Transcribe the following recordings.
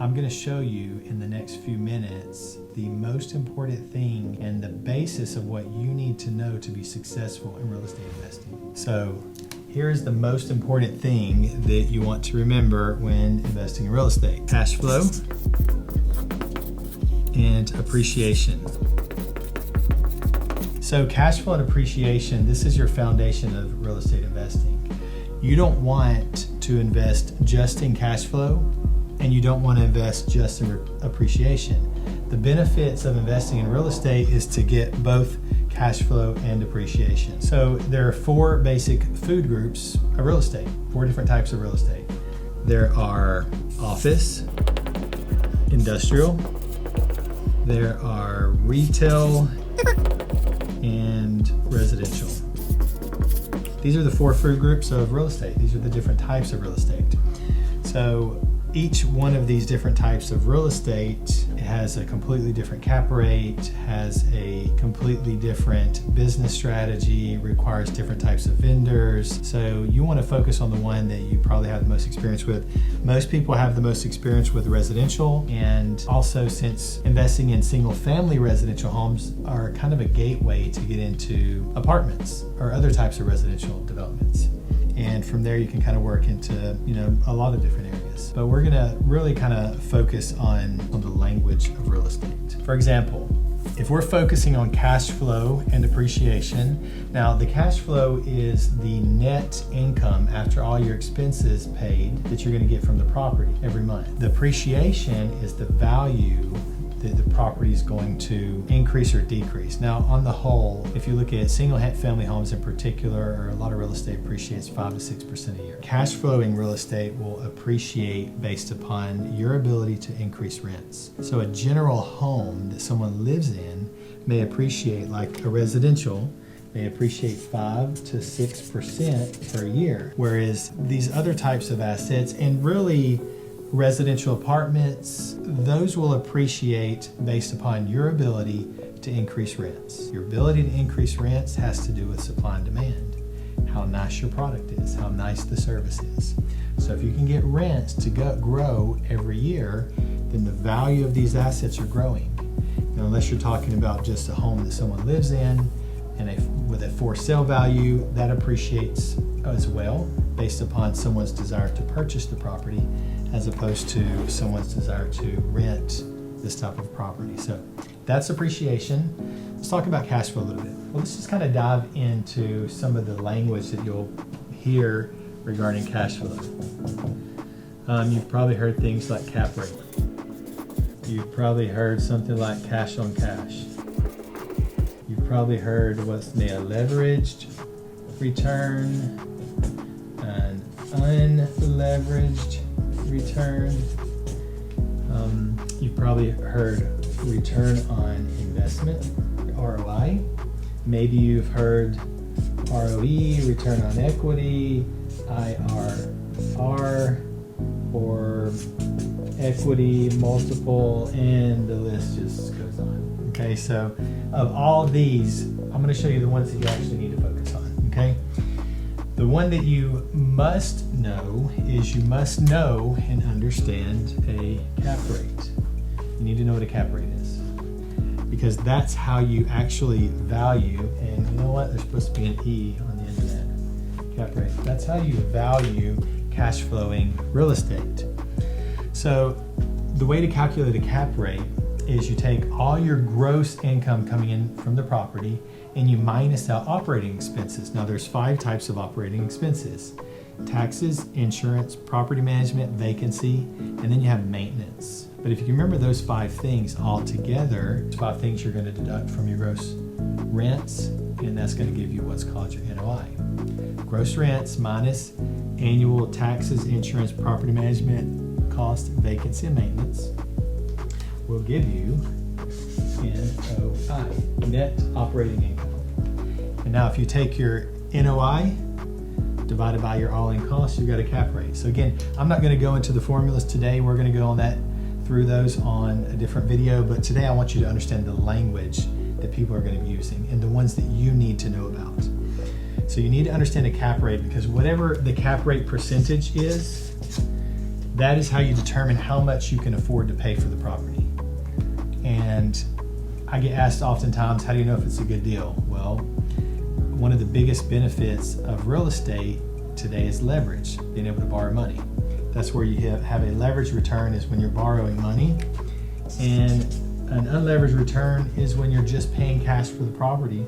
I'm going to show you in the next few minutes the most important thing and the basis of what you need to know to be successful in real estate investing. So here's the most important thing that you want to remember when investing in real estate: cash flow and appreciation. So cash flow and appreciation, this is your foundation of real estate investing. You don't want to invest just in cash flow, and you don't want to invest just in appreciation. The benefits of investing in real estate is to get both cash flow and appreciation. So there are four basic food groups of real estate, four different types of real estate. There are office, industrial, there are retail, and residential. These are the four food groups of real estate. These are the different types of real estate. So each one of these different types of real estate has a completely different cap rate, has a completely different business strategy, requires different types of vendors. So you want to focus on the one that you probably have the most experience with. Most people have the most experience with residential, and also since investing in single family residential homes are kind of a gateway to get into apartments or other types of residential developments. And from there you can kind of work into, a lot of different areas. But we're gonna really kind of focus on the language of real estate. For example, if we're focusing on cash flow and appreciation, now the cash flow is the net income after all your expenses paid that you're gonna get from the property every month. The appreciation is the value that the property is going to increase or decrease. Now, on the whole, if you look at single family homes in particular, or a lot of real estate appreciates 5 to 6% a year. Cash flowing real estate will appreciate based upon your ability to increase rents. So a general home that someone lives in may appreciate, like a residential, may appreciate 5 to 6% per year. Whereas these other types of assets, and really residential apartments, those will appreciate based upon your ability to increase rents. Your ability to increase rents has to do with supply and demand, how nice your product is, how nice the service is. So if you can get rents to grow every year, then the value of these assets are growing. Now, unless you're talking about just a home that someone lives in and with a for sale value, that appreciates as well based upon someone's desire to purchase the property, as opposed to someone's desire to rent this type of property. So that's appreciation. Let's talk about cash flow a little bit. Well, let's just kind of dive into some of the language that you'll hear regarding cash flow. You've probably heard things like cap rate. You've probably heard something like cash on cash. You've probably heard what's a leveraged return, an unleveraged return. You've probably heard return on investment, ROI. Maybe you've heard ROE, return on equity, IRR, or equity multiple, and the list just goes on. Okay, so of all these, I'm going to show you the ones that you actually need to focus on. Okay. The one that you must know is you must know and understand a cap rate. You need to know what a cap rate is, because that's how you actually value, and you know what? There's supposed to be an E on the end of that. Cap rate. That's how you value cash flowing real estate. So the way to calculate a cap rate is you take all your gross income coming in from the property and you minus out operating expenses. Now there's 5 types of operating expenses: taxes, insurance, property management, vacancy, and then you have maintenance. But if you can remember those 5 things all together, 5 things you're going to deduct from your gross rents, and that's going to give you what's called your NOI. Gross rents minus annual taxes, insurance, property management cost, vacancy, and maintenance will give you NOI, net operating income. And now if you take your NOI divided by your all-in costs, you've got a cap rate. So again, I'm not going to go into the formulas today. We're going to go through those on a different video, but today I want you to understand the language that people are going to be using and the ones that you need to know about. So you need to understand a cap rate, because whatever the cap rate percentage is, that is how you determine how much you can afford to pay for the property. And I get asked oftentimes, how do you know if it's a good deal? Well, one of the biggest benefits of real estate today is leverage, being able to borrow money. That's where you have a leveraged return, is when you're borrowing money, and an unleveraged return is when you're just paying cash for the property.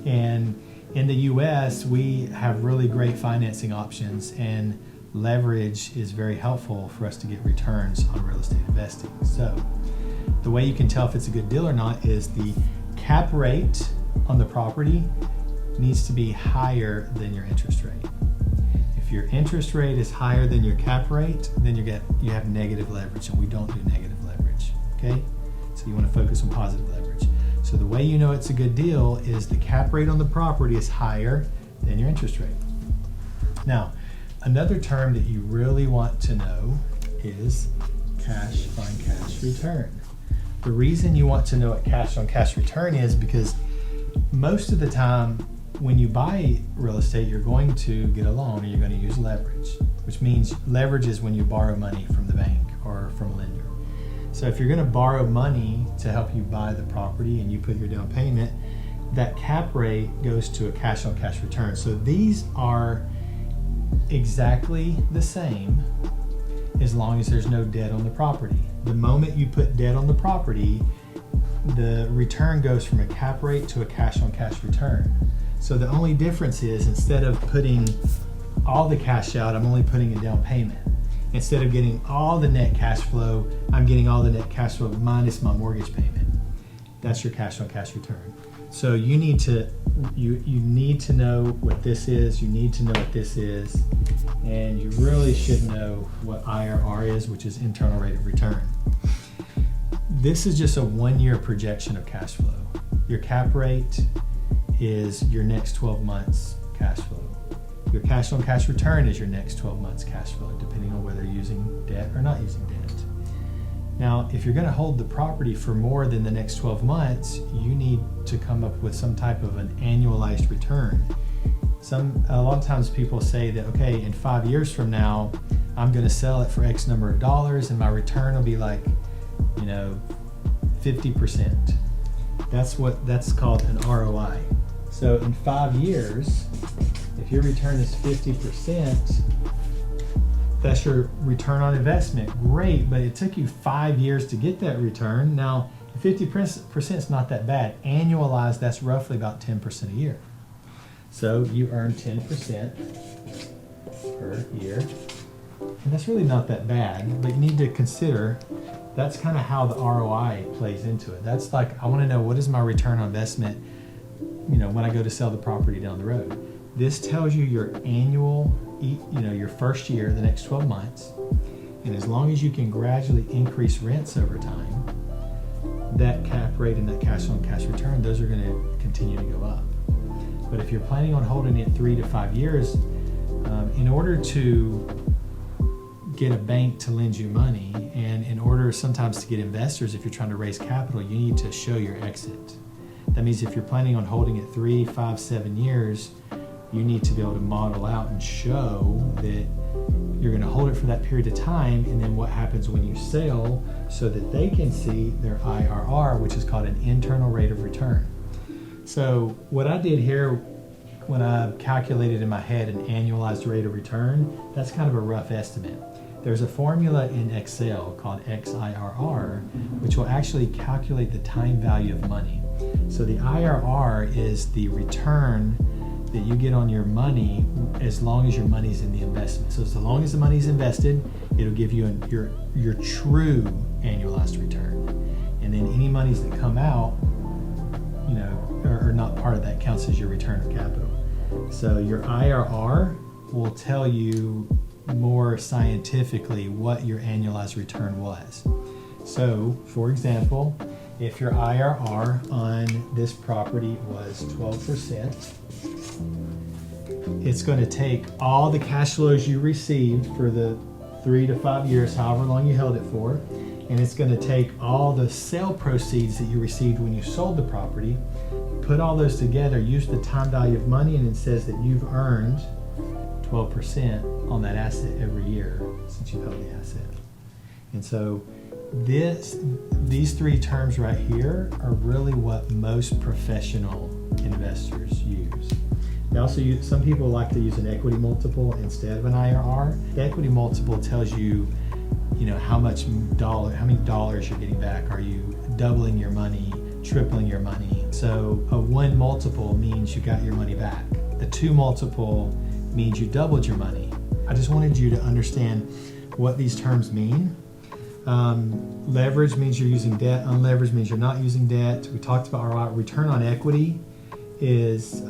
And in the US, we have really great financing options, and leverage is very helpful for us to get returns on real estate investing. So the way you can tell if it's a good deal or not is the cap rate on the property needs to be higher than your interest rate. If your interest rate is higher than your cap rate, then you have negative leverage, and we don't do negative leverage, okay? So you want to focus on positive leverage. So the way you know it's a good deal is the cap rate on the property is higher than your interest rate. Now, another term that you really want to know is cash on cash return. The reason you want to know what cash on cash return is because most of the time when you buy real estate, you're going to get a loan, or you're going to use leverage, which means leverage is when you borrow money from the bank or from a lender. So if you're going to borrow money to help you buy the property and you put your down payment, that cap rate goes to a cash on cash return. So these are exactly the same as long as there's no debt on the property. The moment you put debt on the property, the return goes from a cap rate to a cash on cash return. So the only difference is, instead of putting all the cash out, I'm only putting a down payment. Instead of getting all the net cash flow, I'm getting all the net cash flow minus my mortgage payment. That's your cash on cash return. So you need to know what this is, you need to know what this is, and you really should know what IRR is, which is internal rate of return. This is just a 1-year projection of cash flow. Your cap rate is your next 12 months cash flow. Your cash on cash return is your next 12 months cash flow, depending on whether you're using debt or not using debt. Now, if you're going to hold the property for more than the next 12 months, you need to come up with some type of an annualized return. A lot of times people say that, okay, in 5 years from now, I'm going to sell it for X number of dollars, and my return will be like, 50%. That's called an ROI. So in 5 years, if your return is 50%, that's your return on investment. Great, but it took you 5 years to get that return. Now, 50% is not that bad. Annualized, that's roughly about 10% a year. So you earn 10% per year. And that's really not that bad, but you need to consider that's kind of how the ROI plays into it. That's like, I want to know, what is my return on investment, when I go to sell the property down the road. This tells you your annual, your first year, the next 12 months, and as long as you can gradually increase rents over time, that cap rate and that cash on cash return, those are going to continue to go up. But if you're planning on holding it 3 to 5 years, in order to get a bank to lend you money, and in order sometimes to get investors, if you're trying to raise capital, you need to show your exit. That means if you're planning on holding it 3, 5, 7 years, you need to be able to model out and show that you're going to hold it for that period of time, and then what happens when you sell, so that they can see their IRR, which is called an internal rate of return. So what I did here, when I calculated in my head an annualized rate of return, that's kind of a rough estimate. There's a formula in Excel called XIRR, which will actually calculate the time value of money. So the IRR is the return that you get on your money as long as your money's in the investment. So as long as the money's invested, it'll give you your true annualized return. And then any monies that come out, are not part of that, counts as your return of capital. So your IRR will tell you more scientifically what your annualized return was. So, for example, if your IRR on this property was 12%, it's going to take all the cash flows you received for the 3 to 5 years, however long you held it for, and it's going to take all the sale proceeds that you received when you sold the property, put all those together, use the time value of money, and it says that you've earned 12% on that asset every year since you've held the asset. And so these three terms right here are really what most professional investors use. They also use, some people like to use an equity multiple instead of an IRR. The equity multiple tells you, how many dollars you're getting back. Are you doubling your money, tripling your money? So a 1 multiple means you got your money back. A 2 multiple means you doubled your money. I just wanted you to understand what these terms mean. Leverage means you're using debt. Unleveraged means you're not using debt. We talked about our return on equity is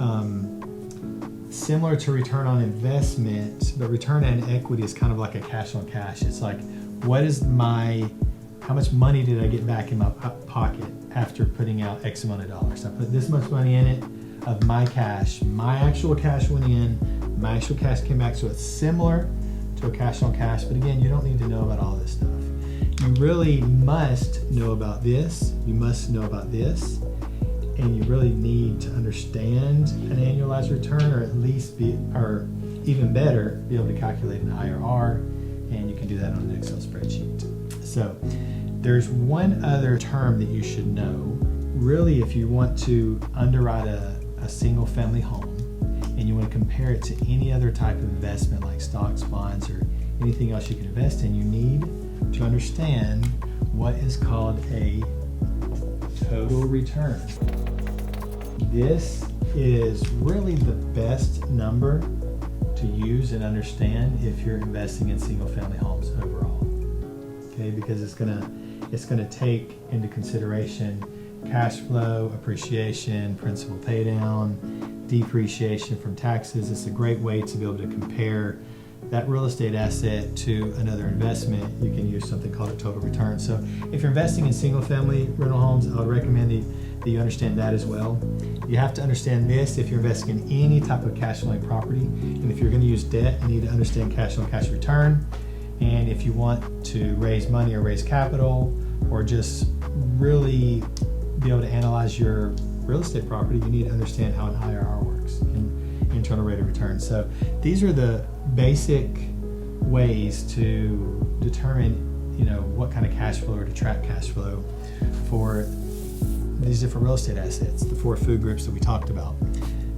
similar to return on investment, but return on equity is kind of like a cash on cash. It's like, how much money did I get back in my pocket after putting out X amount of dollars? I put this much money in it of my cash. My actual cash went in, my actual cash came back. So it's similar to a cash on cash, but again, you don't need to know about all this stuff. You really must know about this. You must know about this. And you really need to understand an annualized return, or at least or even better, be able to calculate an IRR. And you can do that on an Excel spreadsheet. So there's one other term that you should know. Really, if you want to underwrite a single family home and you want to compare it to any other type of investment like stocks, bonds, or anything else you can invest in, you need to understand what is called a total return. This is really the best number to use and understand if you're investing in single family homes overall. Okay, because it's gonna take into consideration cash flow, appreciation, principal pay down, depreciation from taxes. It's a great way to be able to compare that real estate asset to another investment. You can use something called a total return. So if you're investing in single family rental homes, I would recommend that you understand that as well. You have to understand this if you're investing in any type of cash flowing property. And if you're going to use debt, you need to understand cash on cash return. And if you want to raise money or raise capital, or just really be able to analyze your real estate property, you need to understand how an IRR works, internal rate of return. So these are the basic ways to determine, what kind of cash flow or to track cash flow for these different real estate assets, the 4 food groups that we talked about.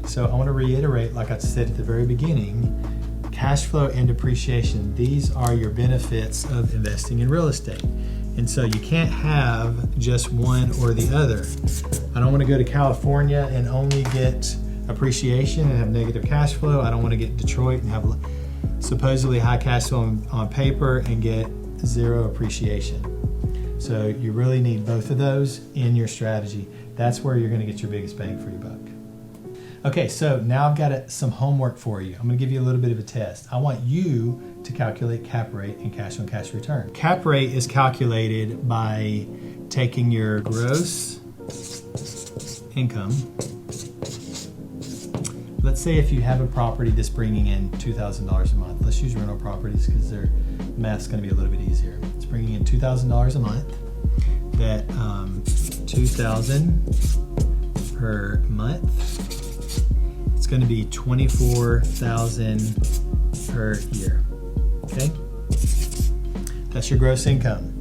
So I want to reiterate, like I said at the very beginning, cash flow and depreciation, these are your benefits of investing in real estate. And so you can't have just one or the other. I don't want to go to California and only get appreciation and have negative cash flow. I don't want to get Detroit and have supposedly high cash flow on paper and get 0 appreciation. So you really need both of those in your strategy. That's where you're going to get your biggest bang for your buck. Okay, so now I've got some homework for you. I'm going to give you a little bit of a test. I want you to calculate cap rate and cash on cash return. Cap rate is calculated by taking your gross income. Let's say if you have a property that's bringing in $2,000 a month. Let's use rental properties because their math's going to be a little bit easier. It's bringing in $2,000 a month. That $2,000 per month. It's going to be $24,000 per year. Okay, that's your gross income.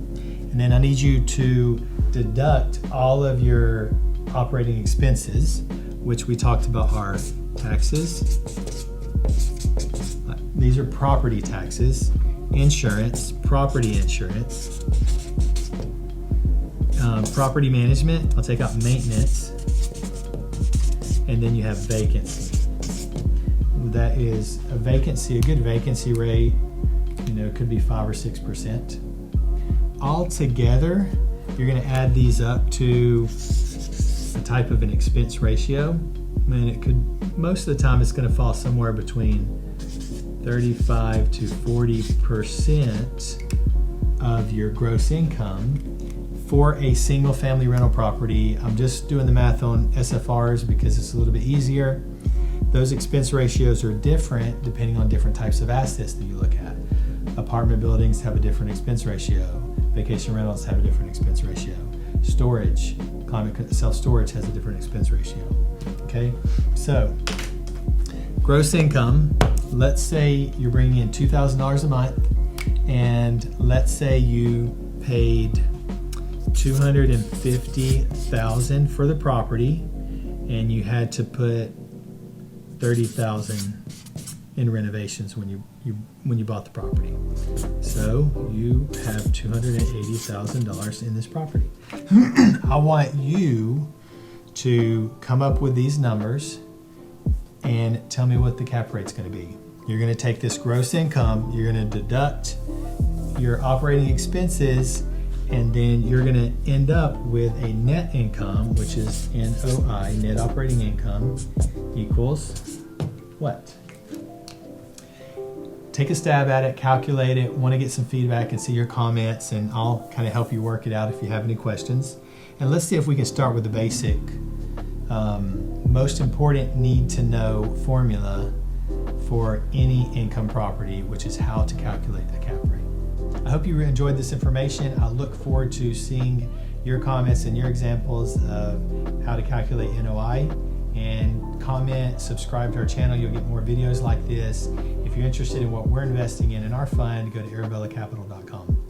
And then I need you to deduct all of your operating expenses, which we talked about are taxes. These are property taxes, insurance, property insurance, property management. I'll take out maintenance, and then you have vacancy. That is a vacancy, a good vacancy rate, could be 5 or 6%. All together, you're going to add these up to a type of an expense ratio. And it could, most of the time, it's going to fall somewhere between 35 to 40% of your gross income for a single family rental property. I'm just doing the math on SFRs because it's a little bit easier. Those expense ratios are different depending on different types of assets that you look at. Apartment buildings have a different expense ratio. Vacation rentals have a different expense ratio. Storage, climate self-storage has a different expense ratio. Okay, so gross income, let's say you're bringing in $2,000 a month, and let's say you paid $250,000 for the property, and you had to put $30,000 in renovations when you bought the property. So you have $280,000 in this property. I want you to come up with these numbers and tell me what the cap rate's going to be. You're going to take this gross income, you're going to deduct your operating expenses, and then you're going to end up with a net income, which is NOI, net operating income, equals what? Take a stab at it, calculate it, want to get some feedback and see your comments, and I'll kind of help you work it out if you have any questions. And let's see if we can start with the basic, most important need to know formula for any income property, which is how to calculate a cap rate. I hope you enjoyed this information. I look forward to seeing your comments and your examples of how to calculate NOI. And comment, subscribe to our channel. You'll get more videos like this. If you're interested in what we're investing in our fund, go to arabellacapital.com.